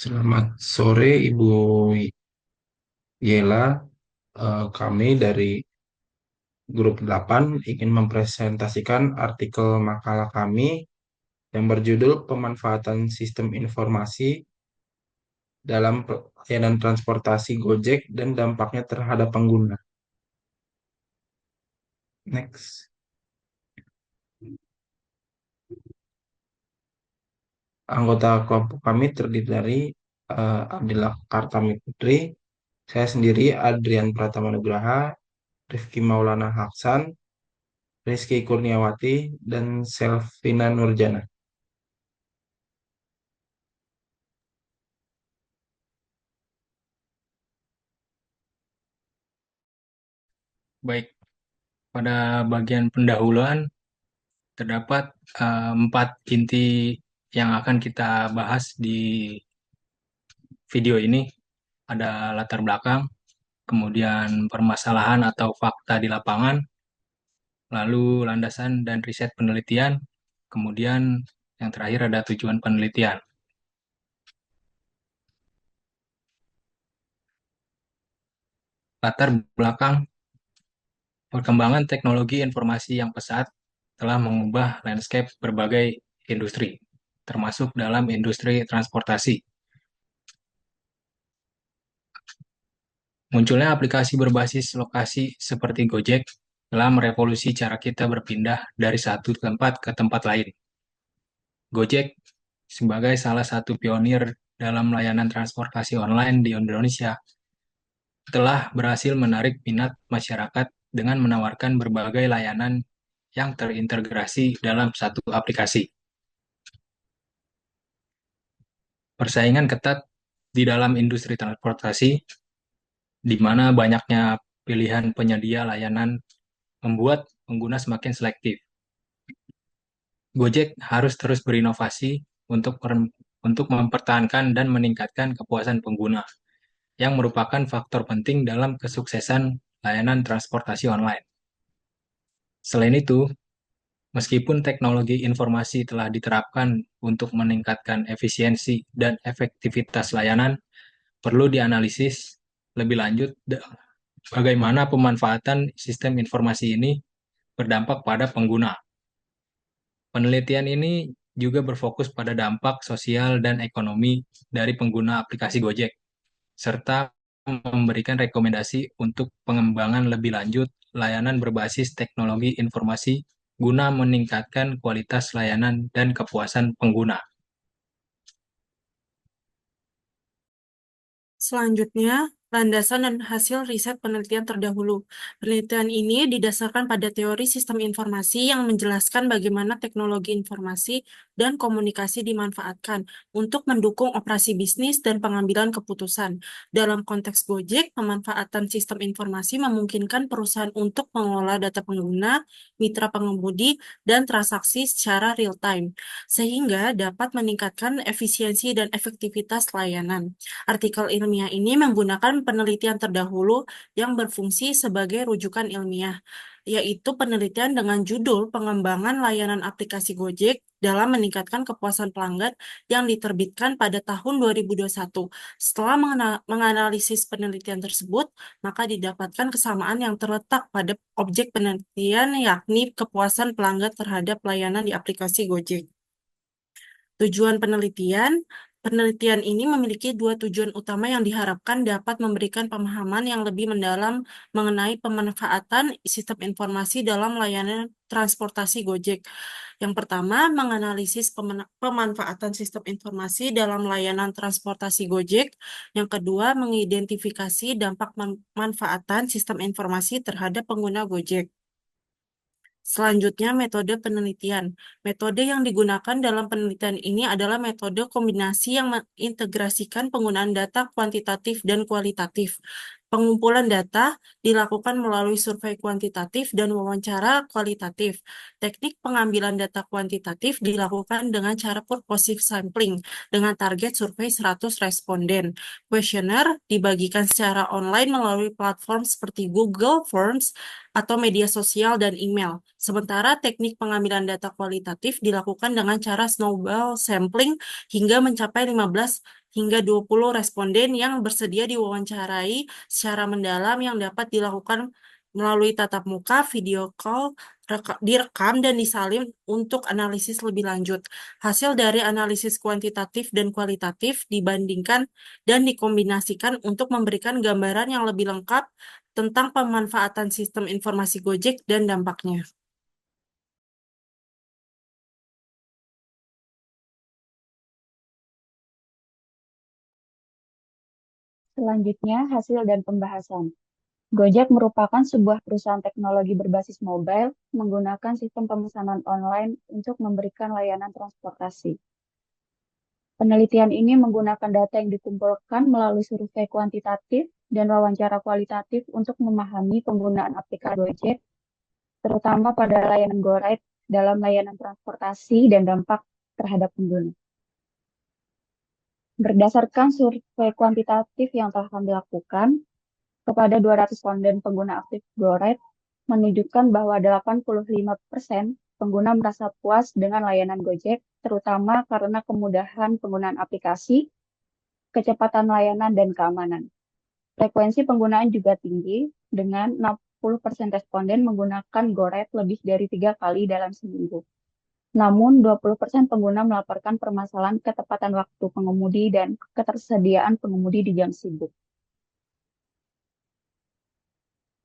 Selamat sore Ibu Yela. Kami dari Grup 8 ingin mempresentasikan artikel makalah kami yang berjudul Pemanfaatan Sistem Informasi dalam Layanan Transportasi Gojek dan Dampaknya Terhadap Pengguna. Next. Anggota kelompok kami terdiri dari Abdillah Kartami Putri, saya sendiri Adrian Pratama Nugraha, Rifki Maulana Haksan, Rizky Kurniawati, dan Selvina Nurjana. Baik, pada bagian pendahuluan terdapat empat inti yang akan kita bahas di video ini. Ada latar belakang, kemudian permasalahan atau fakta di lapangan, lalu landasan dan riset penelitian, kemudian yang terakhir ada tujuan penelitian. Latar belakang, perkembangan teknologi informasi yang pesat telah mengubah landscape berbagai industri, termasuk dalam industri transportasi. Munculnya aplikasi berbasis lokasi seperti Gojek telah merevolusi cara kita berpindah dari satu tempat ke tempat lain. Gojek, sebagai salah satu pionir dalam layanan transportasi online di Indonesia, telah berhasil menarik minat masyarakat dengan menawarkan berbagai layanan yang terintegrasi dalam satu aplikasi. Persaingan ketat di dalam industri transportasi, di mana banyaknya pilihan penyedia layanan membuat pengguna semakin selektif. Gojek harus terus berinovasi untuk mempertahankan dan meningkatkan kepuasan pengguna, yang merupakan faktor penting dalam kesuksesan layanan transportasi online. Selain itu, meskipun teknologi informasi telah diterapkan untuk meningkatkan efisiensi dan efektivitas layanan, perlu dianalisis lebih lanjut bagaimana pemanfaatan sistem informasi ini berdampak pada pengguna. Penelitian ini juga berfokus pada dampak sosial dan ekonomi dari pengguna aplikasi Gojek, serta memberikan rekomendasi untuk pengembangan lebih lanjut layanan berbasis teknologi informasi guna meningkatkan kualitas layanan dan kepuasan pengguna. Selanjutnya, landasan dan hasil riset penelitian terdahulu. Penelitian ini didasarkan pada teori sistem informasi yang menjelaskan bagaimana teknologi informasi dan komunikasi dimanfaatkan untuk mendukung operasi bisnis dan pengambilan keputusan. Dalam konteks Gojek, pemanfaatan sistem informasi memungkinkan perusahaan untuk mengelola data pengguna, mitra pengemudi, dan transaksi secara real-time, sehingga dapat meningkatkan efisiensi dan efektivitas layanan. Artikel ilmiah ini menggunakan penelitian terdahulu yang berfungsi sebagai rujukan ilmiah, yaitu penelitian dengan judul Pengembangan Layanan Aplikasi Gojek dalam Meningkatkan Kepuasan Pelanggan yang diterbitkan pada tahun 2021. Setelah menganalisis penelitian tersebut, maka didapatkan kesamaan yang terletak pada objek penelitian, yakni kepuasan pelanggan terhadap layanan di aplikasi Gojek. Tujuan penelitian, penelitian ini memiliki dua tujuan utama yang diharapkan dapat memberikan pemahaman yang lebih mendalam mengenai pemanfaatan sistem informasi dalam layanan transportasi Gojek. Yang pertama, menganalisis pemanfaatan sistem informasi dalam layanan transportasi Gojek. Yang kedua, mengidentifikasi dampak manfaatan sistem informasi terhadap pengguna Gojek. Selanjutnya, metode penelitian. Metode yang digunakan dalam penelitian ini adalah metode kombinasi yang mengintegrasikan penggunaan data kuantitatif dan kualitatif. Pengumpulan data dilakukan melalui survei kuantitatif dan wawancara kualitatif. Teknik pengambilan data kuantitatif dilakukan dengan cara purposive sampling dengan target survei 100 responden. Kuesioner dibagikan secara online melalui platform seperti Google Forms atau media sosial dan email. Sementara teknik pengambilan data kualitatif dilakukan dengan cara snowball sampling hingga mencapai 15 hingga 20 responden yang bersedia diwawancarai secara mendalam yang dapat dilakukan melalui tatap muka, video call, direkam dan disalin untuk analisis lebih lanjut. Hasil dari analisis kuantitatif dan kualitatif dibandingkan dan dikombinasikan untuk memberikan gambaran yang lebih lengkap tentang pemanfaatan sistem informasi Gojek dan dampaknya. Selanjutnya, hasil dan pembahasan. Gojek merupakan sebuah perusahaan teknologi berbasis mobile menggunakan sistem pemesanan online untuk memberikan layanan transportasi. Penelitian ini menggunakan data yang dikumpulkan melalui survei kuantitatif dan wawancara kualitatif untuk memahami penggunaan aplikasi Gojek, terutama pada layanan GoRide dalam layanan transportasi dan dampak terhadap pengguna. Berdasarkan survei kuantitatif yang telah kami lakukan, kepada 200 responden pengguna aktif GoRide menunjukkan bahwa 85% pengguna merasa puas dengan layanan Gojek, terutama karena kemudahan penggunaan aplikasi, kecepatan layanan, dan keamanan. Frekuensi penggunaan juga tinggi, dengan 60% responden menggunakan GoRide lebih dari 3 kali dalam seminggu. Namun, 20% pengguna melaporkan permasalahan ketepatan waktu pengemudi dan ketersediaan pengemudi di jam sibuk.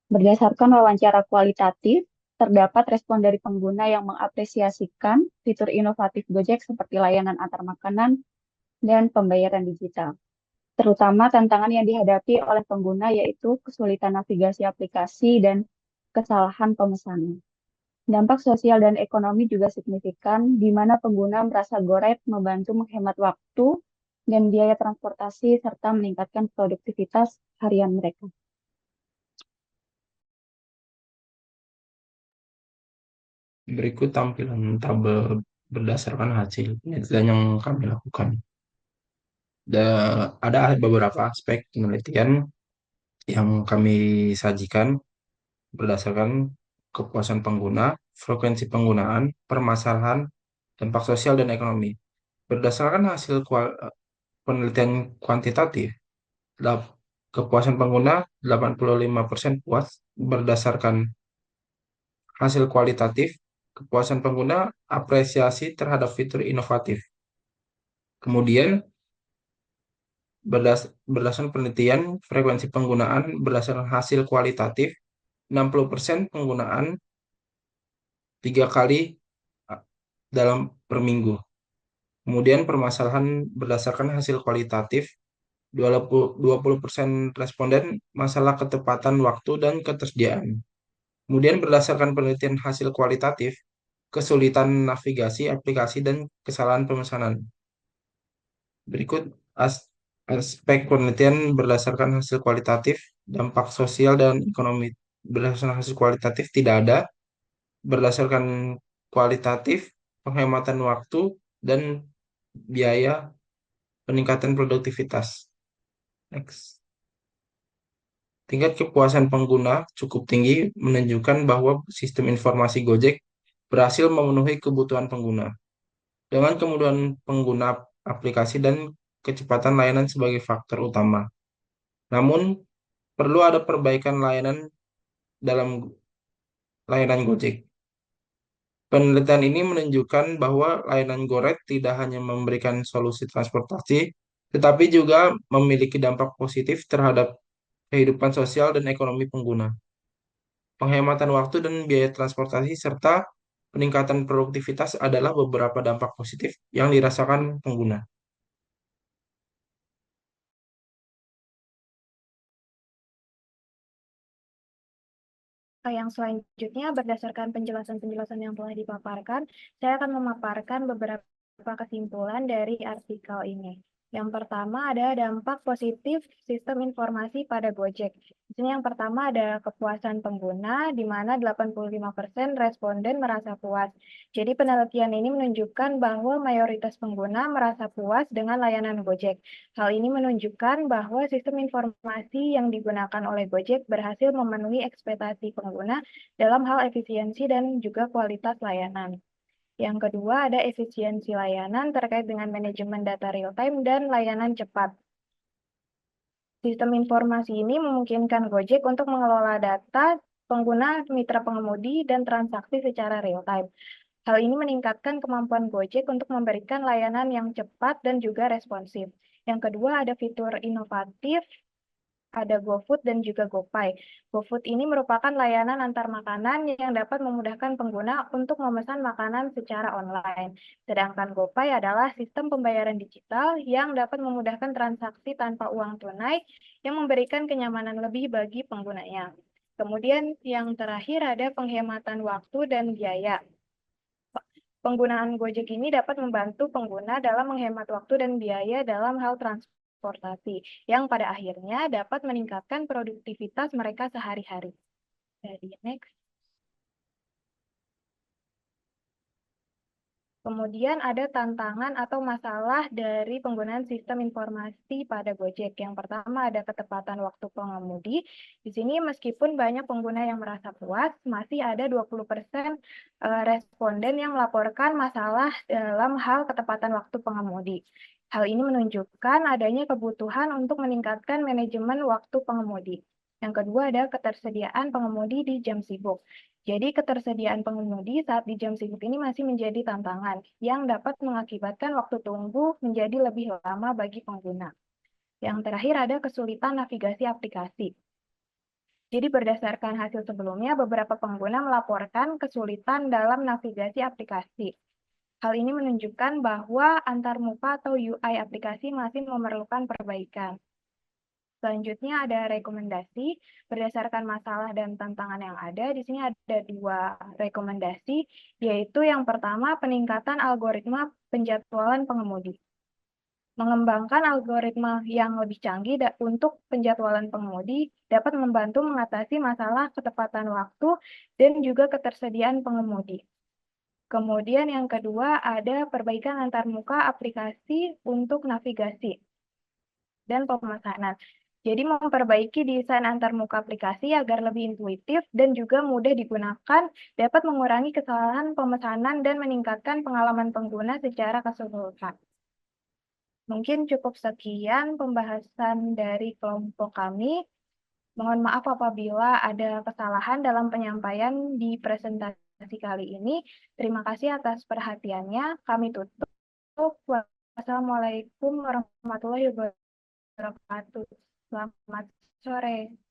Berdasarkan wawancara kualitatif, terdapat respon dari pengguna yang mengapresiasikan fitur inovatif Gojek seperti layanan antar makanan dan pembayaran digital. Terutama tantangan yang dihadapi oleh pengguna yaitu kesulitan navigasi aplikasi dan kesalahan pemesanan. Dampak sosial dan ekonomi juga signifikan, di mana pengguna merasa GoRide membantu menghemat waktu dan biaya transportasi serta meningkatkan produktivitas harian mereka. Berikut tampilan tabel berdasarkan hasil penelitian yang kami lakukan. Ada beberapa aspek penelitian yang kami sajikan berdasarkan kepuasan pengguna, frekuensi penggunaan, permasalahan, dampak sosial dan ekonomi. Berdasarkan hasil penelitian kuantitatif, kepuasan pengguna 85% puas. Berdasarkan hasil kualitatif, kepuasan pengguna apresiasi terhadap fitur inovatif. Kemudian berdasarkan penelitian frekuensi penggunaan berdasarkan hasil kualitatif, 60% penggunaan 3 kali dalam per minggu. Kemudian permasalahan berdasarkan hasil kualitatif, 20% responden masalah ketepatan waktu dan ketersediaan. Kemudian berdasarkan penelitian hasil kualitatif, kesulitan navigasi aplikasi dan kesalahan pemesanan. Berikut aspek penelitian berdasarkan hasil kualitatif, dampak sosial dan ekonomi. Berdasarkan hasil kualitatif tidak ada. Berdasarkan kualitatif, penghematan waktu dan biaya, peningkatan produktivitas. Next. Tingkat kepuasan pengguna cukup tinggi menunjukkan bahwa sistem informasi Gojek berhasil memenuhi kebutuhan pengguna. Dengan kemudahan pengguna aplikasi dan kecepatan layanan sebagai faktor utama. Namun, perlu ada perbaikan layanan dalam layanan Gojek. Penelitian ini menunjukkan bahwa layanan GoRide tidak hanya memberikan solusi transportasi, tetapi juga memiliki dampak positif terhadap kehidupan sosial dan ekonomi pengguna. Penghematan waktu dan biaya transportasi serta peningkatan produktivitas adalah beberapa dampak positif yang dirasakan pengguna. Yang selanjutnya, berdasarkan penjelasan-penjelasan yang telah dipaparkan, saya akan memaparkan beberapa kesimpulan dari artikel ini. Yang pertama ada dampak positif sistem informasi pada Gojek. Di sini yang pertama ada kepuasan pengguna, di mana 85% responden merasa puas. Jadi penelitian ini menunjukkan bahwa mayoritas pengguna merasa puas dengan layanan Gojek. Hal ini menunjukkan bahwa sistem informasi yang digunakan oleh Gojek berhasil memenuhi ekspektasi pengguna dalam hal efisiensi dan juga kualitas layanan. Yang kedua ada efisiensi layanan terkait dengan manajemen data real-time dan layanan cepat. Sistem informasi ini memungkinkan Gojek untuk mengelola data pengguna, mitra pengemudi, dan transaksi secara real-time. Hal ini meningkatkan kemampuan Gojek untuk memberikan layanan yang cepat dan juga responsif. Yang kedua ada fitur inovatif, ada GoFood dan juga GoPay. GoFood ini merupakan layanan antar makanan yang dapat memudahkan pengguna untuk memesan makanan secara online. Sedangkan GoPay adalah sistem pembayaran digital yang dapat memudahkan transaksi tanpa uang tunai yang memberikan kenyamanan lebih bagi penggunanya. Kemudian yang terakhir ada penghematan waktu dan biaya. Penggunaan Gojek ini dapat membantu pengguna dalam menghemat waktu dan biaya dalam hal transportasi, yang pada akhirnya dapat meningkatkan produktivitas mereka sehari-hari. Jadi, next. Kemudian ada tantangan atau masalah dari penggunaan sistem informasi pada Gojek. Yang pertama ada ketepatan waktu pengemudi. Di sini meskipun banyak pengguna yang merasa puas, masih ada 20% responden yang melaporkan masalah dalam hal ketepatan waktu pengemudi. Hal ini menunjukkan adanya kebutuhan untuk meningkatkan manajemen waktu pengemudi. Yang kedua ada ketersediaan pengemudi di jam sibuk. Jadi ketersediaan pengemudi saat di jam sibuk ini masih menjadi tantangan yang dapat mengakibatkan waktu tunggu menjadi lebih lama bagi pengguna. Yang terakhir ada kesulitan navigasi aplikasi. Jadi berdasarkan hasil sebelumnya, beberapa pengguna melaporkan kesulitan dalam navigasi aplikasi. Hal ini menunjukkan bahwa antarmuka atau UI aplikasi masih memerlukan perbaikan. Selanjutnya ada rekomendasi berdasarkan masalah dan tantangan yang ada. Di sini ada 2 rekomendasi, yaitu yang pertama peningkatan algoritma penjadwalan pengemudi. Mengembangkan algoritma yang lebih canggih untuk penjadwalan pengemudi dapat membantu mengatasi masalah ketepatan waktu dan juga ketersediaan pengemudi. Kemudian yang kedua ada perbaikan antarmuka aplikasi untuk navigasi dan pemesanan. Jadi memperbaiki desain antarmuka aplikasi agar lebih intuitif dan juga mudah digunakan dapat mengurangi kesalahan pemesanan dan meningkatkan pengalaman pengguna secara keseluruhan. Mungkin cukup sekian pembahasan dari kelompok kami. Mohon maaf apabila ada kesalahan dalam penyampaian di presentasi kali ini. Terima kasih atas perhatiannya. Kami tutup. Wassalamualaikum warahmatullahi wabarakatuh. Selamat sore.